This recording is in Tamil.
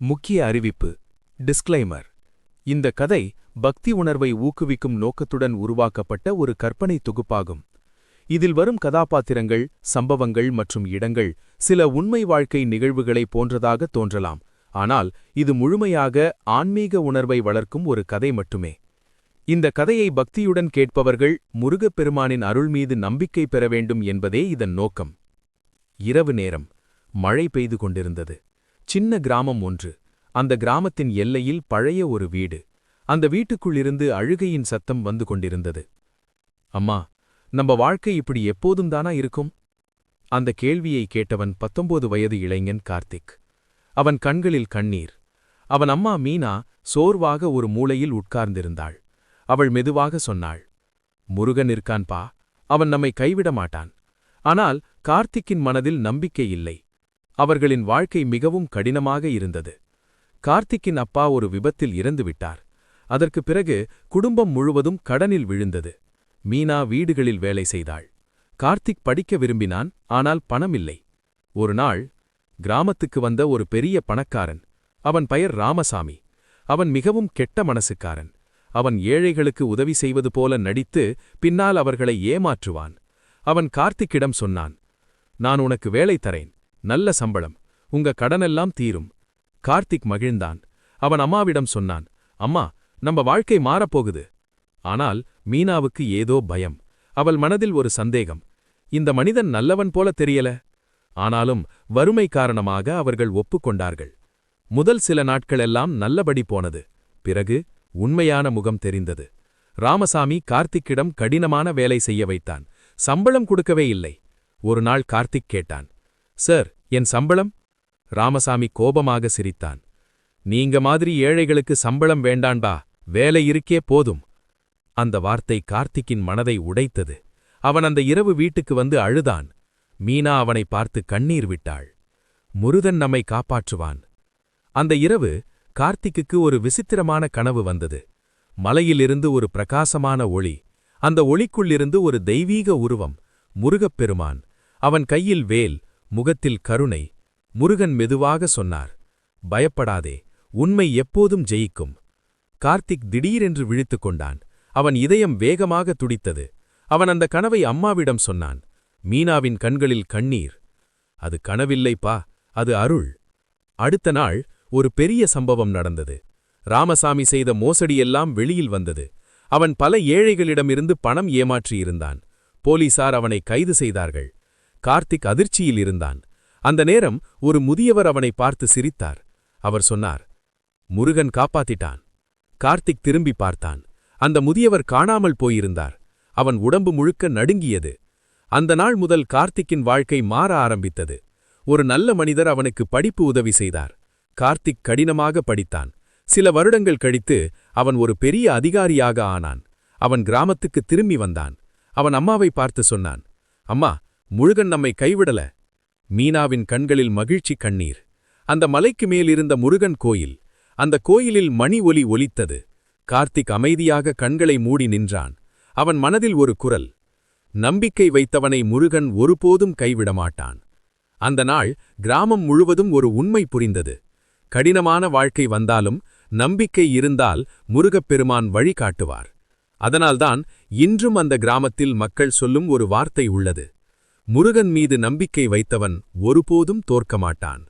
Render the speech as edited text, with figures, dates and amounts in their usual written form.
முக்கிய அறிவிப்பு டிஸ்க்ளைமர். இந்த கதை பக்தி உணர்வை ஊக்குவிக்கும் நோக்கத்துடன் உருவாக்கப்பட்ட ஒரு கற்பனை தொகுப்பாகும். இதில் வரும் கதாபாத்திரங்கள், சம்பவங்கள் மற்றும் இடங்கள் சில உண்மை வாழ்க்கை நிகழ்வுகளை போன்றதாக தோன்றலாம். ஆனால் இது முழுமையாக ஆன்மீக உணர்வை வளர்க்கும் ஒரு கதை மட்டுமே. இந்த கதையை பக்தியுடன் கேட்பவர்கள் முருகப்பெருமானின் அருள் மீது நம்பிக்கை பெற வேண்டும் என்பதே இதன் நோக்கம். இரவு நேரம். மழை பெய்து கொண்டிருந்தது. சின்ன கிராமம் ஒன்று. அந்த கிராமத்தின் எல்லையில் பழைய ஒரு வீடு. அந்த வீட்டுக்குள்ளிருந்து அழுகையின் சத்தம் வந்து கொண்டிருந்தது. அம்மா, நம்ம வாழ்க்கை இப்படி எப்போதும் தானா இருக்கும்? அந்த கேள்வியை கேட்டவன் 19 வயது இளைஞன் கார்த்திக். அவன் கண்களில் கண்ணீர். அவன் அம்மா மீனா சோர்வாக ஒரு மூலையில் உட்கார்ந்திருந்தாள். அவள் மெதுவாக சொன்னாள், முருகன் இருக்கான்பா, அவன் நம்மை கைவிட மாட்டான். ஆனால் கார்த்திக்கின் மனதில் நம்பிக்கை இல்லை. அவர்களின் வாழ்க்கை மிகவும் கடினமாக இருந்தது. கார்த்திக்கின் அப்பா ஒரு விபத்தில் இறந்துவிட்டார். அதற்கு பிறகு குடும்பம் முழுவதும் கடனில் விழுந்தது. மீனா வீடுகளில் வேலை செய்தாள். கார்த்திக் படிக்க விரும்பினான், ஆனால் பணம் இல்லை. ஒரு நாள் கிராமத்துக்கு வந்த ஒரு பெரிய பணக்காரன். அவன் பெயர் ராமசாமி. அவன் மிகவும் கெட்ட மனசுக்காரன். அவன் ஏழைகளுக்கு உதவி செய்வது போல நடித்து பின்னால் அவர்களை ஏமாற்றுவான். அவன் கார்த்திக்கிடம் சொன்னான், நான் உனக்கு வேலை தரேன், நல்ல சம்பளம், உங்க கடனெல்லாம் தீரும். கார்த்திக் மகிழ்ந்தான். அவன் அம்மாவிடம் சொன்னான், அம்மா, நம்ம வாழ்க்கை மாறப்போகுது. ஆனால் மீனாவுக்கு ஏதோ பயம். அவள் மனதில் ஒரு சந்தேகம். இந்த மனிதன் நல்லவன் போல தெரியல. ஆனாலும் வறுமை காரணமாக அவர்கள் ஒப்புக்கொண்டார்கள். முதல் சில நாட்களெல்லாம் நல்லபடி போனது. பிறகு உண்மையான முகம் தெரிந்தது. ராமசாமி கார்த்திக்கிடம் கடினமான வேலை செய்ய வைத்தான். சம்பளம் கொடுக்கவே இல்லை. ஒரு நாள் கார்த்திக் கேட்டான், சார், என் சம்பளம்? ராமசாமி கோபமாக சிரித்தான். நீங்க மாதிரி ஏழைகளுக்கு சம்பளம் வேண்டான்பா, வேலை இருக்கே போதும். அந்த வார்த்தை கார்த்திக்கின் மனதை உடைத்தது. அவன் அந்த இரவு வீட்டுக்கு வந்து அழுதான். மீனா அவனை பார்த்து கண்ணீர் விட்டாள். முருகன் நம்மை காப்பாற்றுவான். அந்த இரவு கார்த்திக்குக்கு ஒரு விசித்திரமான கனவு வந்தது. மலையிலிருந்து ஒரு பிரகாசமான ஒளி. அந்த ஒளிக்குள்ளிருந்து ஒரு தெய்வீக உருவம், முருகப்பெருமான். அவன் கையில் வேல், முகத்தில் கருணை. முருகன் மெதுவாக சொன்னார், பயப்படாதே, உண்மை எப்போதும் ஜெயிக்கும். கார்த்திக் திடீரென்று விழித்துக் கொண்டான். அவன் இதயம் வேகமாக துடித்தது. அவன் அந்த கனவை அம்மாவிடம் சொன்னான். மீனாவின் கண்களில் கண்ணீர். அது கனவில்லைப்பா, அது அருள். அடுத்த நாள் ஒரு பெரிய சம்பவம் நடந்தது. ராமசாமி செய்த மோசடியெல்லாம் வெளியில் வந்தது. அவன் பல ஏழைகளிடமிருந்து பணம் ஏமாற்றியிருந்தான். போலீசார் அவனை கைது செய்தார்கள். கார்த்திக் அதிர்ச்சியில் இருந்தான். அந்த நேரம் ஒரு முதியவர் அவனை பார்த்து சிரித்தார். அவர் சொன்னார், முருகன் காப்பாத்திட்டான். கார்த்திக் திரும்பி பார்த்தான். அந்த முதியவர் காணாமல் போயிருந்தார். அவன் உடம்பு முழுக்க நடுங்கியது. அந்த நாள் முதல் கார்த்திக்கின் வாழ்க்கை மாற ஆரம்பித்தது. ஒரு நல்ல மனிதர் அவனுக்கு படிப்பு உதவி செய்தார். கார்த்திக் கடினமாக படித்தான். சில வருடங்கள் கழித்து அவன் ஒரு பெரிய அதிகாரியாக ஆனான். அவன் கிராமத்துக்கு திரும்பி வந்தான். அவன் அம்மாவை பார்த்து சொன்னான், அம்மா, முருகன் நம்மை கைவிடல. மீனாவின் கண்களில் மகிழ்ச்சி கண்ணீர். அந்த மலைக்கு மேலிருந்த முருகன் கோயில். அந்த கோயிலில் மணி ஒலி ஒலித்தது. கார்த்திக் அமைதியாக கண்களை மூடி நின்றான். அவன் மனதில் ஒரு குரல், நம்பிக்கை வைத்தவனை முருகன் ஒருபோதும் கைவிடமாட்டான். அந்த நாள் கிராமம் முழுவதும் ஒரு உண்மை புரிந்தது. கடினமான வாழ்க்கை வந்தாலும் நம்பிக்கை இருந்தால் முருகப்பெருமான் வழிகாட்டுவார். அதனால்தான் இன்றும் அந்த கிராமத்தில் மக்கள் சொல்லும் ஒரு வார்த்தை உள்ளது, முருகன் மீது நம்பிக்கை வைத்தவன் ஒருபோதும் தோற்க மாட்டான்.